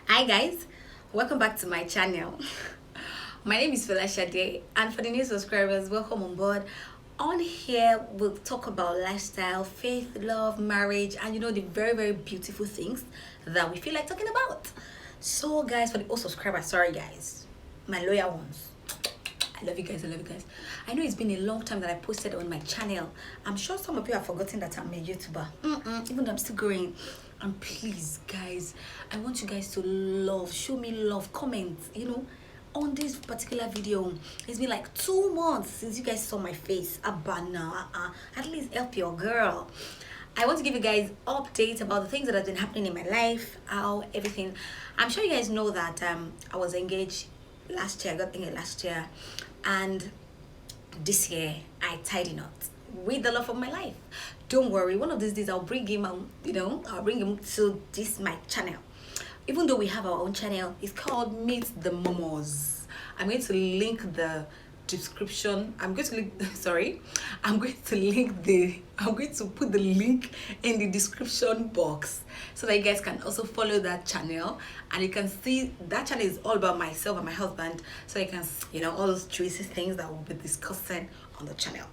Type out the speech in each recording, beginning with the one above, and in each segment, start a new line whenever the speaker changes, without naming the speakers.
Hi guys, welcome back to my channel. My name is Folashade, and for the new subscribers, welcome on board. On here, we'll talk about lifestyle, faith, love, marriage, and the very beautiful things that we feel like talking about. So, guys, for the old subscribers, sorry guys, my loyal ones. I love you guys. I love you guys. I know it's been a long time that I posted on my channel. I'm sure some of you have forgotten that I'm a YouTuber. Even though I'm still growing. And please, guys, I want you guys to show me love, comment, on this particular video. It's been like 2 months since you guys saw my face. Abana, at least help your girl. I want to give you guys updates about the things that have been happening in my life, how everything. I'm sure you guys know that I was engaged last year. I got engaged last year, and this year I tied him up with the love of my life. Don't worry, one of these days I'll bring him I'll bring him to this my channel. Even though we have our own channel, it's called Meet the Momos. I'm going to link the description. I'm going to put the link in the description box so that you guys can also follow that channel, and you can see that channel is all about myself and my husband, so you can all those juicy things that we'll be discussing on the channel.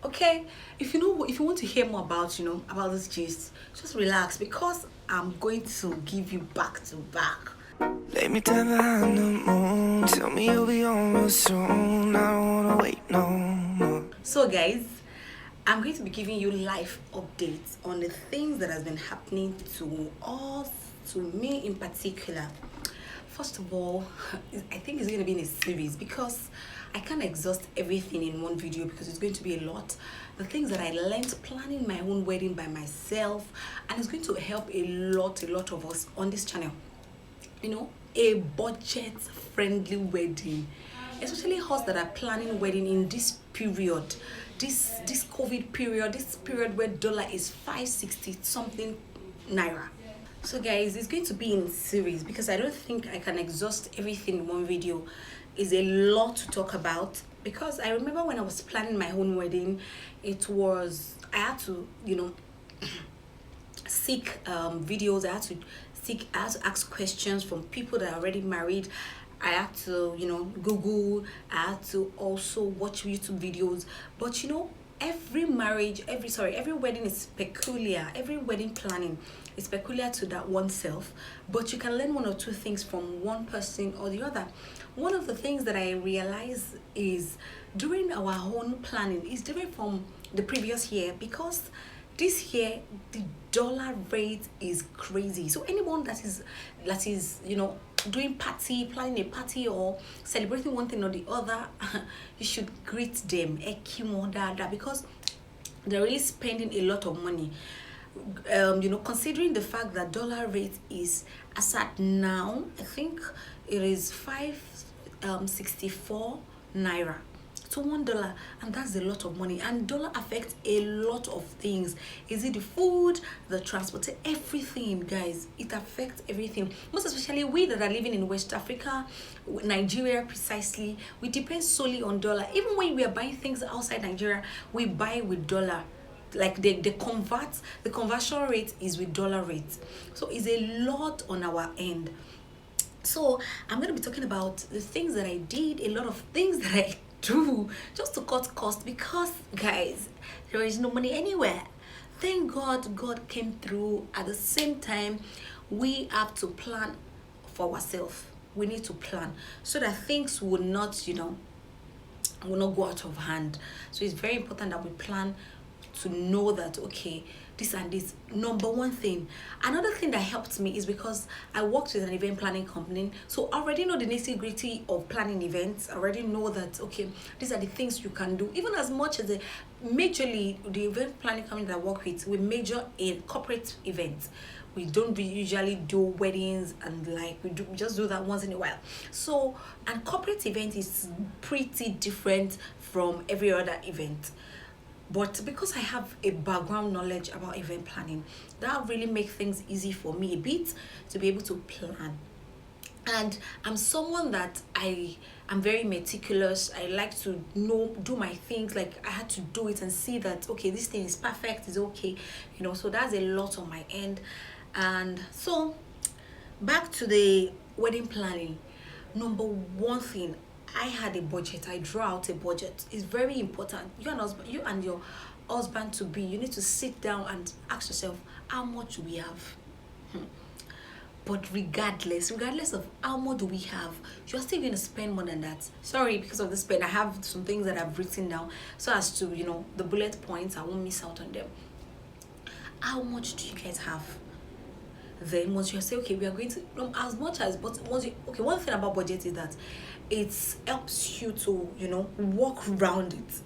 Okay, if you want to hear more about about this gist, just relax, because I'm going to give you back to back.
Lay me down behind the moon. Tell me you'll be on real soon. I don't wanna wait no more.
So guys, I'm going to be giving you life updates on the things that has been happening to us, to me in particular. First of all, I think it's going to be in a series, because I can't exhaust everything in one video, because it's going to be a lot. The things that I learned planning my own wedding by myself, and it's going to help a lot of us on this channel. A budget friendly wedding, especially us that are planning wedding in this period, this COVID period, this period where dollar is 560 something naira. So guys, it's going to be in series, because I don't think I can exhaust everything in one video. It's a lot to talk about, because I remember when I was planning my own wedding, I had to seek videos. I had to ask questions from people that are already married. I had to Google. I had to also watch YouTube videos. But every wedding is peculiar. Every wedding planning is peculiar to that oneself, but you can learn one or two things from one person or the other. One of the things that I realized is, during our own planning is different from the previous year, because this year the dollar rate is crazy. So anyone that is doing planning a party, or celebrating one thing or the other, you should greet them because they're really spending a lot of money. Considering the fact that dollar rate is, as at now, I think it is 564 naira to $1, and that's a lot of money. And dollar affects a lot of things. Is it the food, the transport, everything, guys? It affects everything. Most especially we that are living in West Africa, Nigeria precisely, we depend solely on dollar. Even when we are buying things outside Nigeria, we buy with dollar. Like the conversion rate is with dollar rate. So it's a lot on our end. So I'm going to be talking about the things that I did, a lot of things that I do just to cut costs, because guys, there is no money anywhere. Thank God came through. At the same time, we have to plan for ourselves. We need to plan so that things will not go out of hand. So it's very important that we plan, to know that okay, this and this. Number one thing. Another thing that helped me is because I worked with an event planning company, so I already know the nitty-gritty of planning events. I already know that okay, these are the things you can do. Even as much as the event planning company that I work with, we major in corporate events. We don't usually do weddings, and we just do that once in a while. So, and corporate event is pretty different from every other event. But because I have a background knowledge about event planning, that really makes things easy for me a bit to be able to plan. And I'm someone that I'm very meticulous. I like to do my things. Like, I had to do it and see that okay, this thing is perfect, is okay, so that's a lot on my end. And so Back to the wedding planning. Number one thing, I had a budget. I draw out a budget. It's very important. You and your husband to be. You need to sit down and ask yourself, how much do we have? But regardless of how much do we have, you're still going to spend more than that. Sorry, because of the spend, I have some things that I've written down so as to, the bullet points, I won't miss out on them. How much do you guys have? Then once you say, okay, we are going to, as much as, but once you, okay, one thing about budget is that it helps you to, walk around it.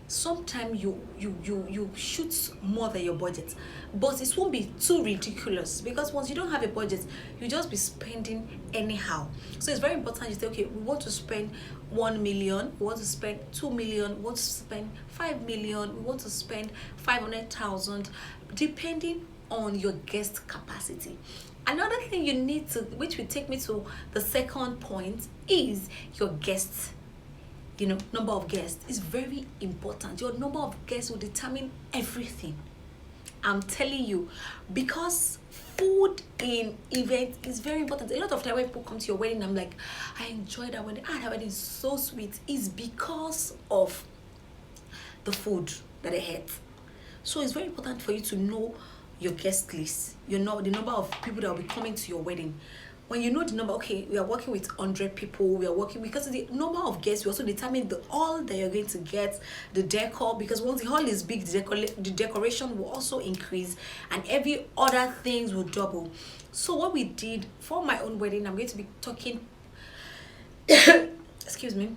Sometimes you shoot more than your budget, but it won't be too ridiculous, because once you don't have a budget, you just be spending anyhow. So it's very important you say, okay, we want to spend 1 million, we want to spend 2 million, we want to spend 5 million, we want to spend 500,000, depending on your guest capacity. Another thing you need to, which will take me to the second point, is your guests. Number of guests is very important. Your number of guests will determine everything. I'm telling you, because food in events is very important. A lot of time when people come to your wedding, I'm like, I enjoyed that wedding. That wedding is so sweet. It's because of the food that I had. So it's very important for you to know your guest list. The number of people that will be coming to your wedding. When you know the number, okay, we are working with 100 people, we are working, because the number of guests, we also determine the hall that you're going to get, the decor, because once the hall is big, the decoration will also increase, and every other things will double. So what we did for my own wedding, I'm going to be talking, excuse me,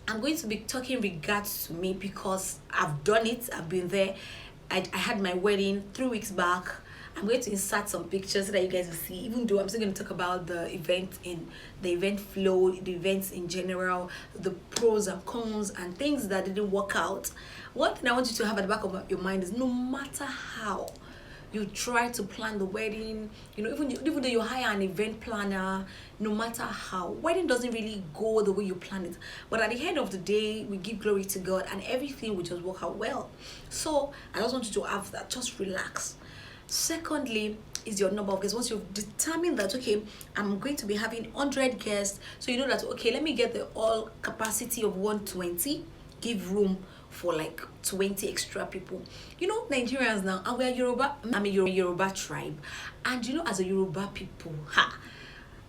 I'm going to be talking regards to me, because I've done it, I've been there. I had my wedding 3 weeks back. I'm going to insert some pictures so that you guys will see, even though I'm still going to talk about the event flow, the events in general, the pros and cons and things that didn't work out. One thing I want you to have at the back of your mind is, no matter how you try to plan the wedding, even though you hire an event planner, no matter how, wedding doesn't really go the way you plan it. But at the end of the day, we give glory to God and everything will just work out well. So I just want you to have that, just relax. Secondly is your number of guests. Once you've determined that, okay, I'm going to be having 100 guests, so you know that, okay, let me get the all capacity of 120, give room for like 20 extra people. Nigerians now, and we are Yoruba. I'm a Yoruba tribe, and as a Yoruba people,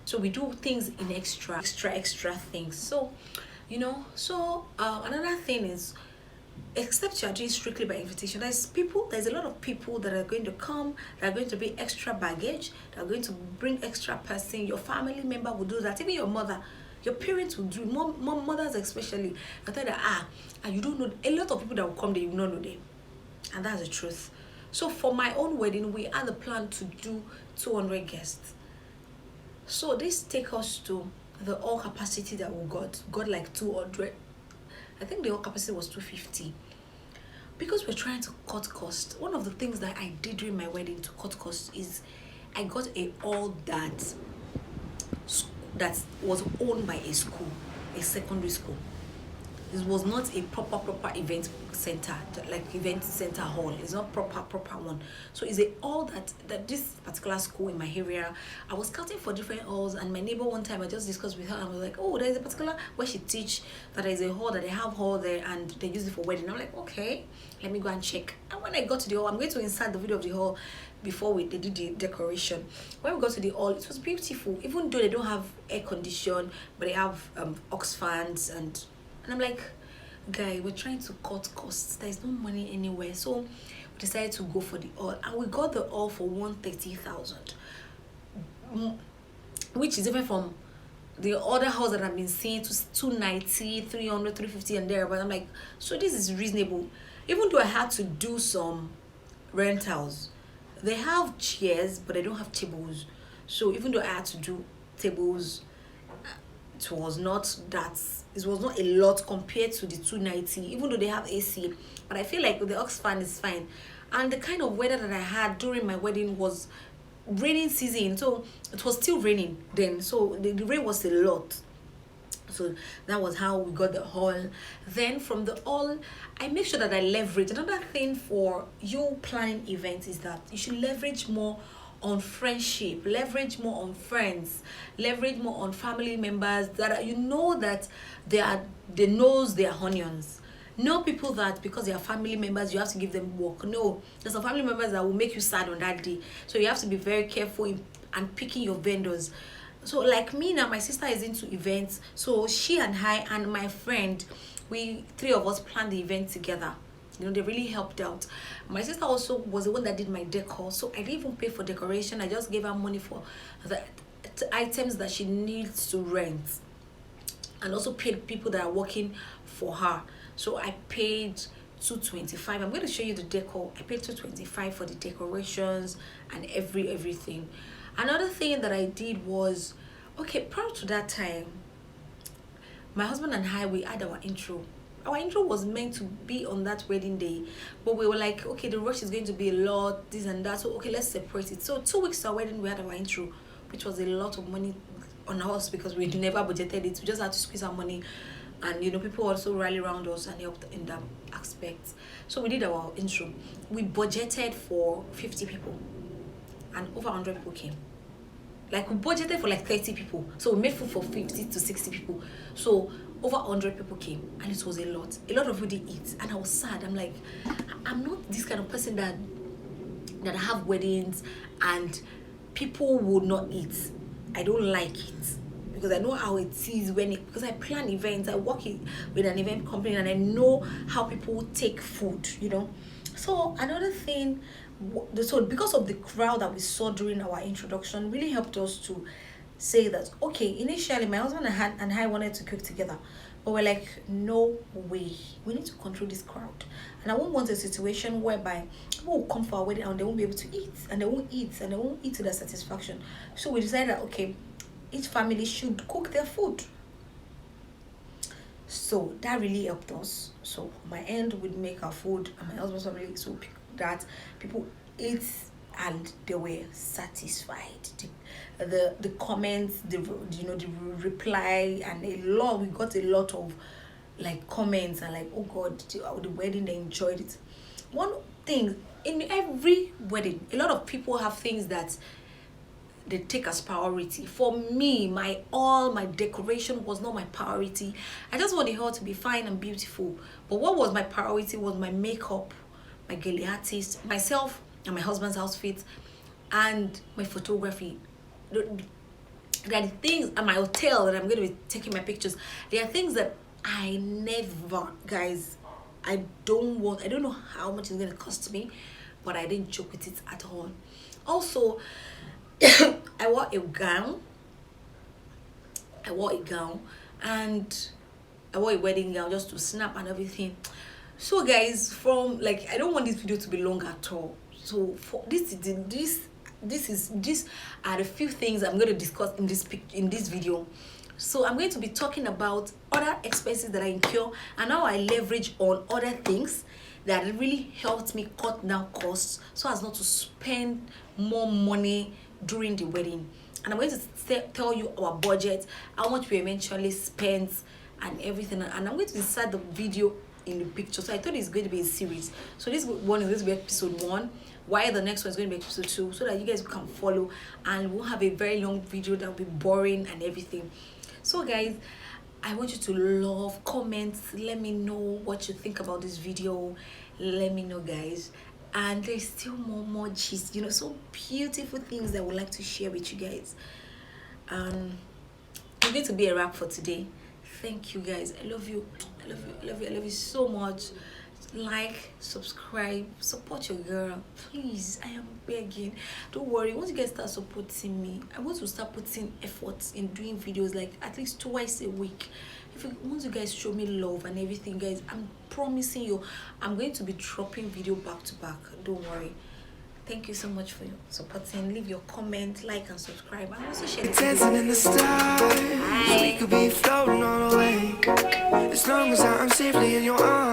so we do things in extra things. So another thing is, except you are doing strictly by invitation, there's a lot of people that are going to come, that are going to be extra baggage, that are going to bring extra person. Your family member will do that, even your mother, your parents will do, mothers especially. I tell that, and you don't know, a lot of people that will come there, you don't know them, and that's the truth. So for my own wedding, we had a plan to do 200 guests. So this takes us to the all capacity that we got like 200. I think the whole capacity was 250. Because we're trying to cut costs, one of the things that I did during my wedding to cut costs is I got a hall that was owned by a school, a secondary school. This was not a proper event center, like event center hall. It's not proper one. So it's a hall that this particular school in my area. I was scouting for different halls, and my neighbor one time, I just discussed with her, and I was like, oh, there's a particular where she teach that there is a hall, that they have hall there and they use it for wedding. I'm like, okay, let me go and check. And when I got to the hall, I'm going to insert the video of the hall before they did the decoration. When we got to the hall, it was beautiful, even though they don't have air condition, but they have aux fans, and I'm like, guy, we're trying to cut costs. There's no money anywhere. So we decided to go for the hall, and we got the hall for 130,000, which is different from the other house that I've been seeing, to 290, 300, 350 and there. But I'm like, so this is reasonable. Even though I had to do some rentals, they have chairs, but they don't have tables. So even though I had to do tables, it was not a lot compared to the 290, even though they have AC. But I feel like the aux fan is fine. And the kind of weather that I had during my wedding was raining season, so it was still raining then, so the rain was a lot. So that was how we got the hall. Then from the hall, I make sure that I leverage. Another thing for you planning events is that you should leverage more on friendship, leverage more on friends, leverage more on family members that you know that they knows their onions. No people that because they are family members you have to give them work. No, there's some family members that will make you sad on that day. So you have to be very careful and picking your vendors. So like me now, my sister is into events. So she and I and my friend, we three of us planned the event together. They really helped out. My sister also was the one that did my decor, so I didn't even pay for decoration. I just gave her money for the items that she needs to rent, and also paid people that are working for her. So I paid 225. I'm going to show you the decor. I paid 225 for the decorations and everything. Another thing that I did was, okay, prior to that time, my husband and I, we had our intro. Our intro was meant to be on that wedding day, but we were like, okay, the rush is going to be a lot, this and that, so okay, let's separate it. So 2 weeks to our wedding, we had our intro, which was a lot of money on us because we never budgeted it. We just had to squeeze our money, and people also rally around us and helped in that aspect. So we did our intro. We budgeted for 50 people, and over 100 people came. Like, we budgeted for like 30 people, so we made food for 50 to 60 people. So over 100 people came, and it was a lot of people didn't eat, and I was sad. I'm like, I'm not this kind of person that have weddings and people would not eat. I don't like it, because I know how it is because I plan events, I work with an event company, and I know how people take food. So another thing, so because of the crowd that we saw during our introduction, really helped us to say that, okay, initially my husband and I wanted to cook together, but we're like, no way, we need to control this crowd, and I won't want a situation whereby people will come for our wedding and they won't be able to eat, and they won't eat to their satisfaction. So we decided that, okay, each family should cook their food. So that really helped us. So my end would make our food, and my husband's family, so that people ate and they were satisfied. The comments, the reply, and we got a lot of like comments and like, oh God, the wedding, they enjoyed it. One thing, in every wedding, a lot of people have things that they take as priority. For me, my decoration was not my priority. I just want the hall to be fine and beautiful. But what was my priority was my makeup, my girly artist, myself and my husband's outfit, and my photography. There are the things at my hotel that I'm going to be taking my pictures. There are things that I never, guys, I don't know how much it's going to cost me, but I didn't joke with it at all. Also, I wore a gown, and I wore a wedding gown just to snap and everything. So guys, I don't want this video to be long at all. So for these are the few things I'm going to discuss in this video. So I'm going to be talking about other expenses that I incur and how I leverage on other things that really helped me cut down costs so as not to spend more money during the wedding. And I'm going to tell you our budget, how much we eventually spent, and everything. And I'm going to insert the video in the picture. So I thought it's going to be a series. So this one is going to be episode 1, while the next one is going to be episode 2, so that you guys can follow and we'll have a very long video that will be boring and everything. So guys, I want you to comment, let me know what you think about this video. Let me know, guys. And there's still more gist, so beautiful things that I would like to share with you guys. It's going to be a wrap for today. Thank you, guys. I love you so much. Like, subscribe, support your girl, please. I am begging. Don't worry, once you guys start supporting me, I want to start putting efforts in doing videos like at least twice a week. Once you guys show me love and everything, guys, I'm promising you I'm going to be dropping video back to back. Don't worry. Thank you so much for your supporting. Leave your comment, like, and subscribe, and also share this video.
Dancing in the stars, we could be floating on away, as long as I'm safely in your arms.